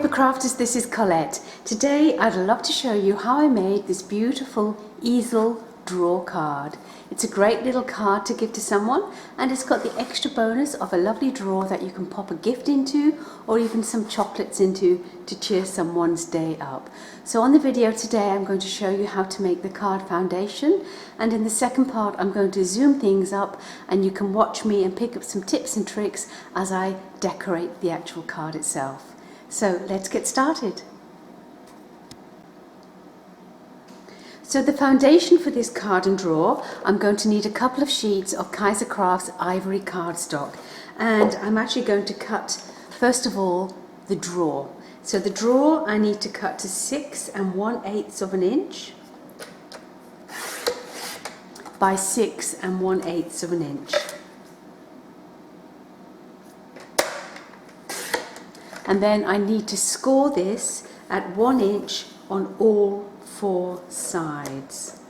paper crafters, this is Collette. Today I'd love to show you how I made this beautiful easel drawer card. It's a great little card to give to someone, and it's got the extra bonus of a lovely drawer that you can pop a gift into or even some chocolates into to cheer someone's day up. So on the video today I'm going to show you how to make the card foundation, and in the second part I'm going to zoom things up and you can watch me and pick up some tips and tricks as I decorate the actual card itself. So let's get started. So the foundation for this card and drawer, I'm going to need a couple of sheets of Kaiser Crafts ivory cardstock, and I'm actually going to cut first of all the drawer. So the drawer I need to cut to 6 1/8 of an inch by 6 1/8 of an inch. And then I need to score this at 1 inch on all 4 sides.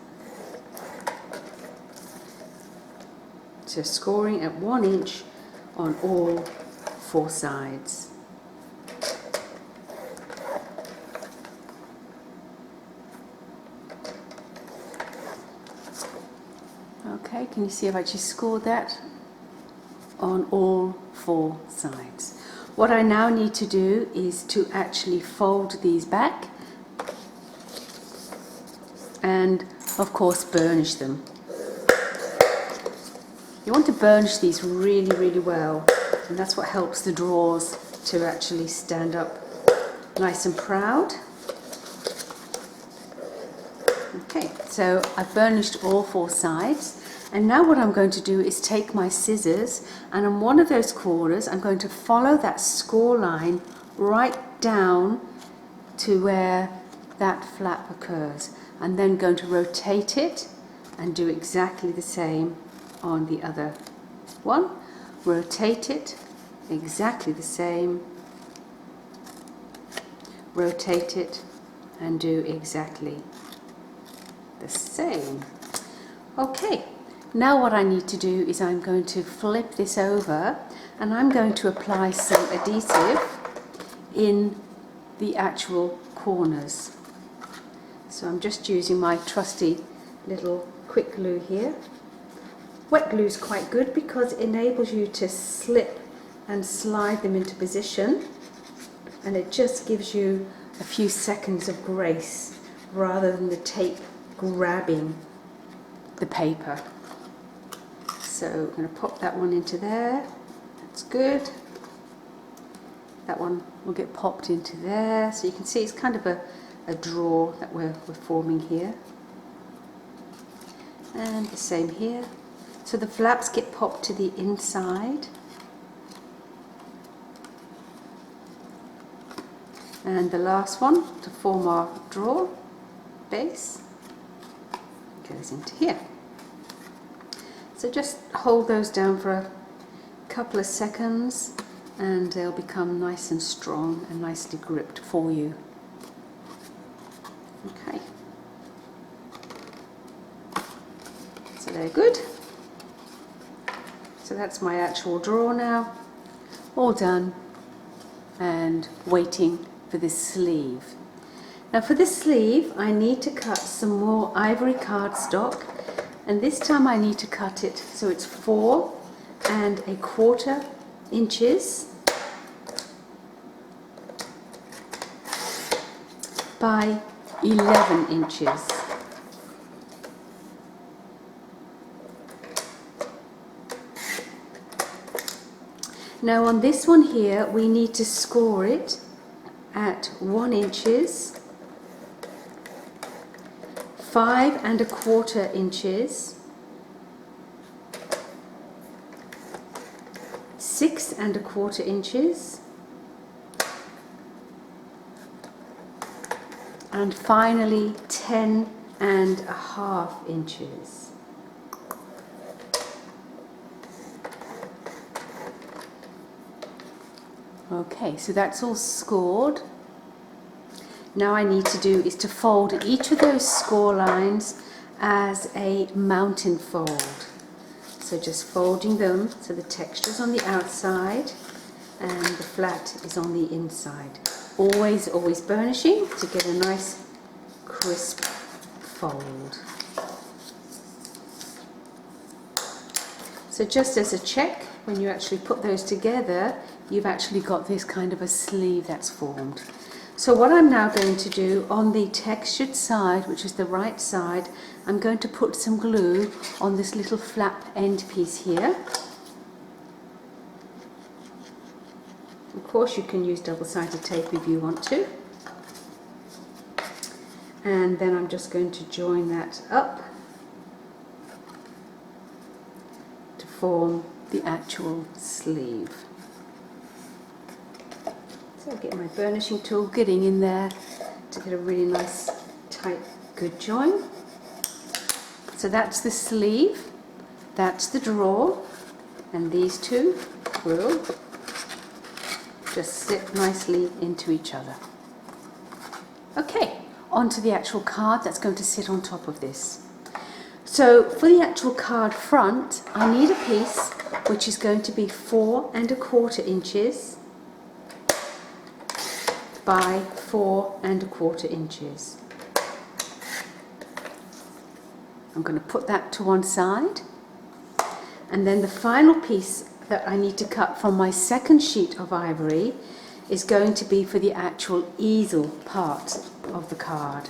So scoring at 1 inch on all 4 sides. Okay, can you see I've actually scored that on all 4 sides? What I now need to do is to actually fold these back and of course burnish them. You want to burnish these really well, and that's what helps the drawers to actually stand up nice and proud. Okay, so I've burnished all 4 sides, and now what I'm going to do is take my scissors, and on one of those corners I'm going to follow that score line right down to where that flap occurs, and then going to rotate it and do exactly the same on the other one. Rotate it exactly the same, rotate it and do exactly the same. Okay, now what I need to do is I'm going to flip this over, and I'm going to apply some adhesive in the actual corners. So I'm just using my trusty little quick glue here. Wet glue is quite good because it enables you to slip and slide them into position, and it just gives you a few seconds of grace rather than the tape grabbing the paper. So I'm going to pop that one into there. That's good. That one will get popped into there. So you can see it's kind of a drawer that we're forming here. And the same here. So the flaps get popped to the inside. And the last one to form our drawer base goes into here. So just hold those down for a couple of seconds and they'll become nice and strong and nicely gripped for you. Okay, so they're good. So that's my actual drawer now, all done and waiting for this sleeve. Now for this sleeve I need to cut some more ivory cardstock, and this time I need to cut it so it's 4 1/4 inches by 11 inches. Now on this one here we need to score it at 1 inches, 5 1/4 inches, 6 1/4 inches, and finally 10 1/2 inches. Okay, so that's all scored. Now I need to do is to fold each of those score lines as a mountain fold. So just folding them so the texture is on the outside and the flat is on the inside. always burnishing to get a nice crisp fold. So just as a check, when you actually put those together, you've actually got this kind of a sleeve that's formed. So what I'm now going to do on the textured side, which is the right side, I'm going to put some glue on this little flap end piece here. Of course you can use double-sided tape if you want to. And then I'm just going to join that up to form the actual sleeve. So I'll get my burnishing tool, getting in there to get a really nice, tight, good join. So that's the sleeve, that's the drawer, and these two will just sit nicely into each other. Okay, onto the actual card that's going to sit on top of this. So for the actual card front, I need a piece which is going to be 4 1/4 inches by 4 1/4 inches. I'm going to put that to one side, and then the final piece that I need to cut from my second sheet of ivory is going to be for the actual easel part of the card.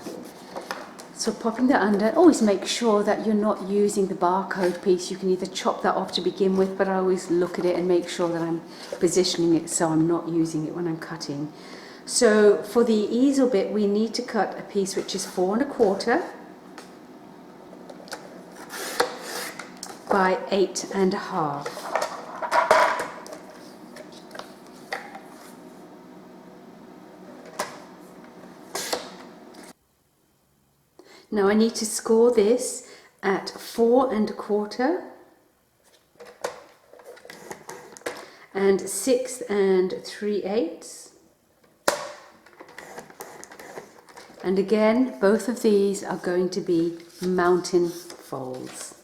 So popping that under, always make sure that you're not using the barcode piece. You can either chop that off to begin with, but I always look at it and make sure that I'm positioning it so I'm not using it when I'm cutting. So for the easel bit, we need to cut a piece which is 4 1/4 by 8 1/2. Now I need to score this at 4 1/4 and 6 3/8. And again, both of these are going to be mountain folds.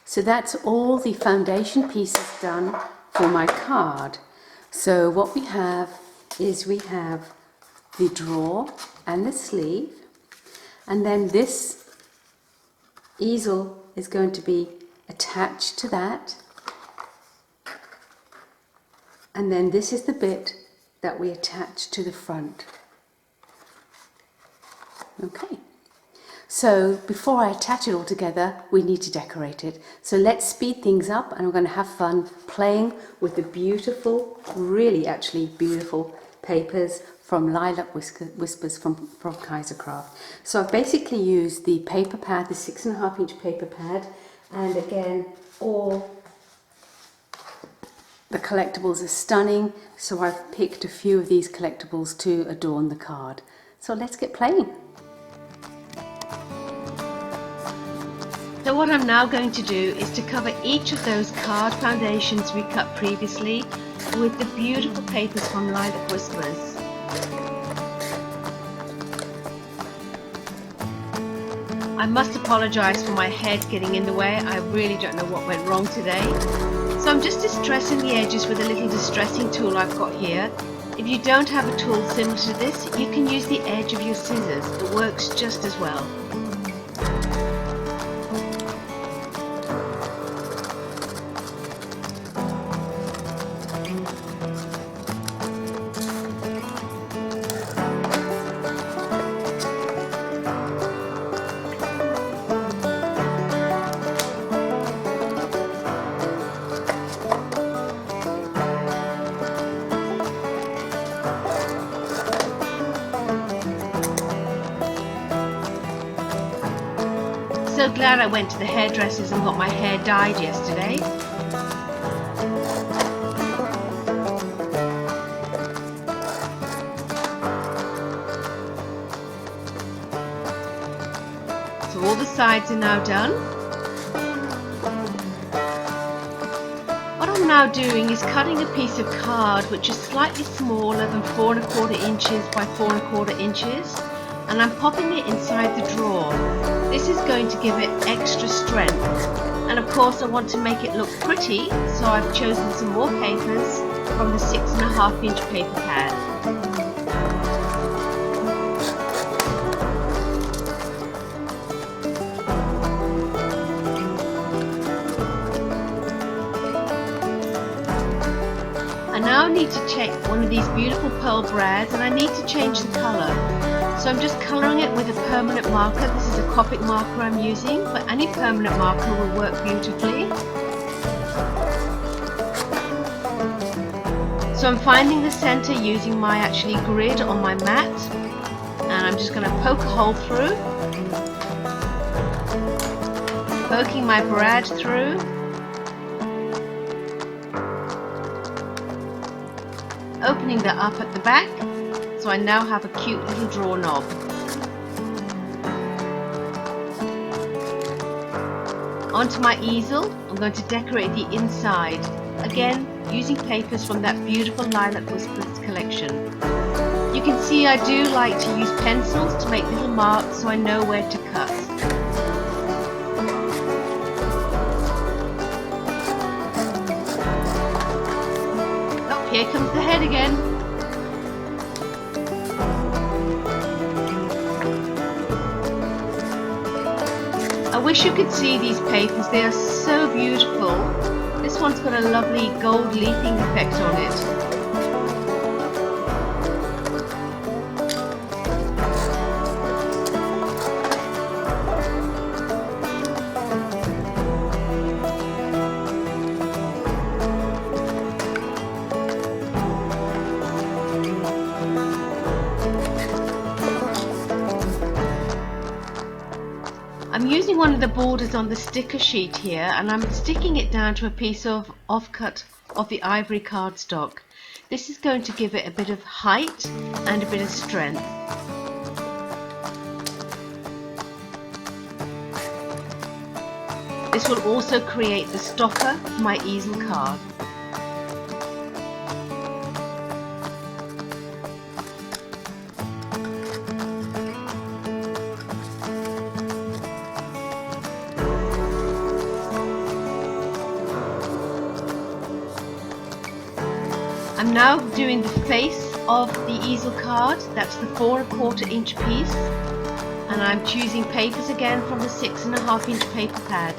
So that's all the foundation pieces done for my card. So what we have is we have the drawer and the sleeve, and then this easel is going to be attached to that, and then this is the bit that we attach to the front. Okay, so before I attach it all together, we need to decorate it. So let's speed things up, and we're going to have fun playing with the beautiful, really actually beautiful papers from Lilac Whispers from Kaisercraft. So I've basically used the paper pad, the 6 1/2 inch paper pad, and again, all the collectibles are stunning, so I've picked a few of these collectibles to adorn the card. So let's get playing. So what I'm now going to do is to cover each of those card foundations we cut previously with the beautiful papers from Lilac Whispers. I must apologise for my head getting in the way. I really don't know what went wrong today. So I'm just distressing the edges with a little distressing tool I've got here. If you don't have a tool similar to this, you can use the edge of your scissors. It works just as well. So glad I went to the hairdressers and got my hair dyed yesterday. So all the sides are now done. What I'm now doing is cutting a piece of card which is slightly smaller than 4 1/4 inches by 4 1/4 inches. and I'm popping it inside the drawer. This is going to give it extra strength, and of course I want to make it look pretty, so I've chosen some more papers from the 6.5 inch paper pad. I now need to check one of these beautiful pearl brads, and I need to change the colour. So I'm just colouring it with a permanent marker. This is a Copic marker I'm using, but any permanent marker will work beautifully. So I'm finding the centre using my grid on my mat, and I'm just going to poke a hole through, poking my brad through, opening that up at the back, so I now have a cute little drawer knob. Onto my easel, I'm going to decorate the inside, again using papers from that beautiful Lilac Whispers collection. You can see I do like to use pencils to make little marks so I know where to cut. Oh, here comes the head again. I wish you could see these papers, they are so beautiful. This one's got a lovely gold leafing effect on it. I'm using one of the borders on the sticker sheet here, and I'm sticking it down to a piece of offcut of the ivory cardstock. This is going to give it a bit of height and a bit of strength. This will also create the stopper for my easel card. I'm now doing the face of the easel card. That's the 4¼ inch piece, and I'm choosing papers again from the 6.5 inch paper pad,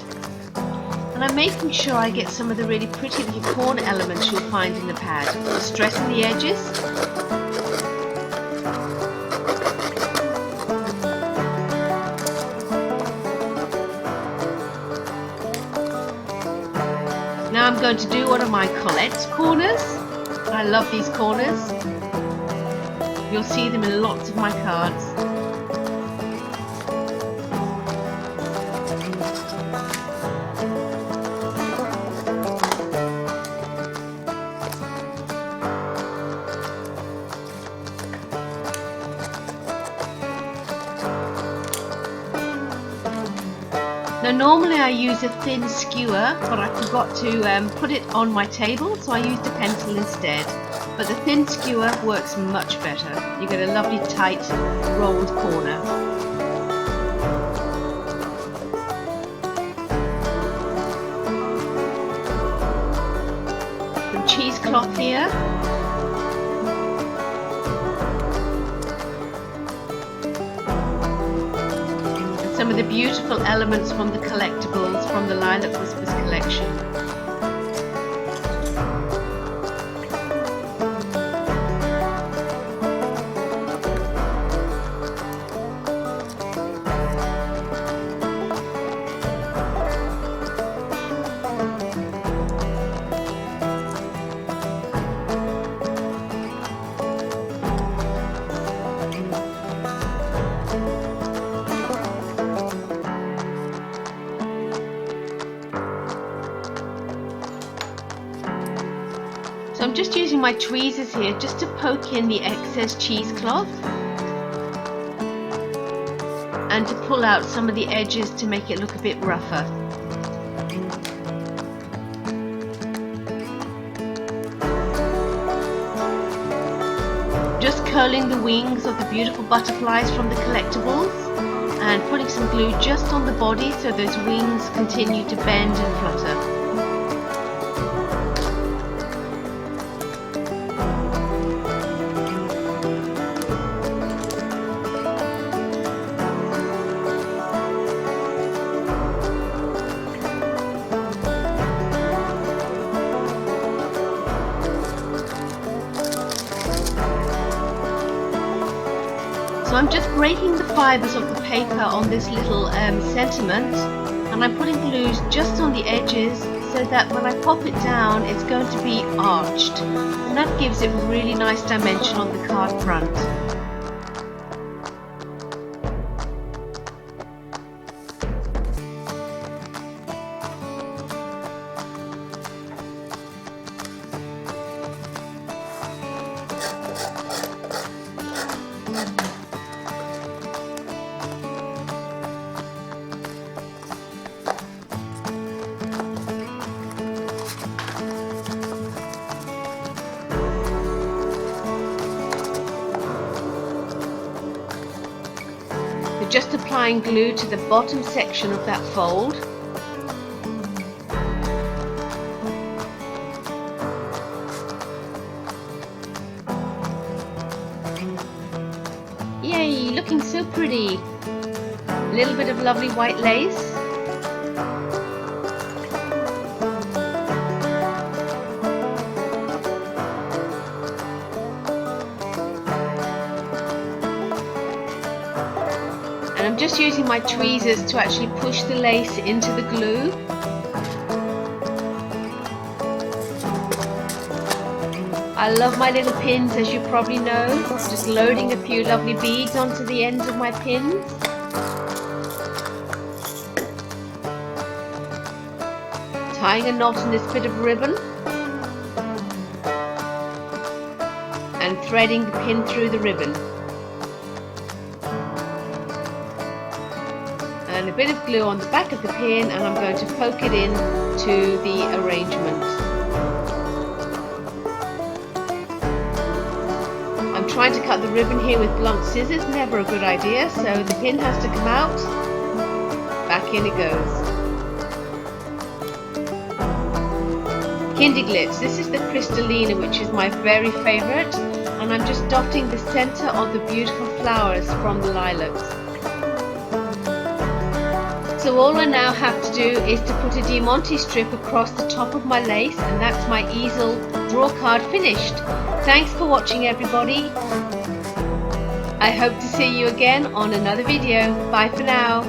and I'm making sure I get some of the really pretty little corner elements you'll find in the pad, stressing the edges. Now I'm going to do one of my Collette corners. I love these corners. You'll see them in lots of my cards. Now normally I use a thin skewer, but I forgot to put it on my table, so I used a pencil instead. But the thin skewer works much better. You get a lovely tight rolled corner. Some cheesecloth here. Some of the beautiful elements from the collectibles from the Lilac Whispers collection. So I'm just using my tweezers here just to poke in the excess cheesecloth and to pull out some of the edges to make it look a bit rougher. just curling the wings of the beautiful butterflies from the collectibles and putting some glue just on the body so those wings continue to bend and flutter. So I'm just breaking the fibers of the paper on this little sentiment, and I'm putting glues just on the edges so that when I pop it down it's going to be arched, and that gives it really nice dimension on the card front. Just applying glue to the bottom section of that fold. Yay, looking so pretty. A little bit of lovely white lace. And I'm just using my tweezers to actually push the lace into the glue. I love my little pins, as you probably know. Just loading a few lovely beads onto the ends of my pins. Tying a knot in this bit of ribbon. And threading the pin through the ribbon. And a bit of glue on the back of the pin, and I'm going to poke it in to the arrangement. I'm trying to cut the ribbon here with blunt scissors, never a good idea, so the pin has to come out. Back in it goes. Kindy Glitz, this is the Crystallina, which is my very favourite, and I'm just dotting the centre of the beautiful flowers from the lilacs. So all I now have to do is to put a diamante strip across the top of my lace, and that's my easel drawer card finished. Thanks for watching, everybody. I hope to see you again on another video. Bye for now.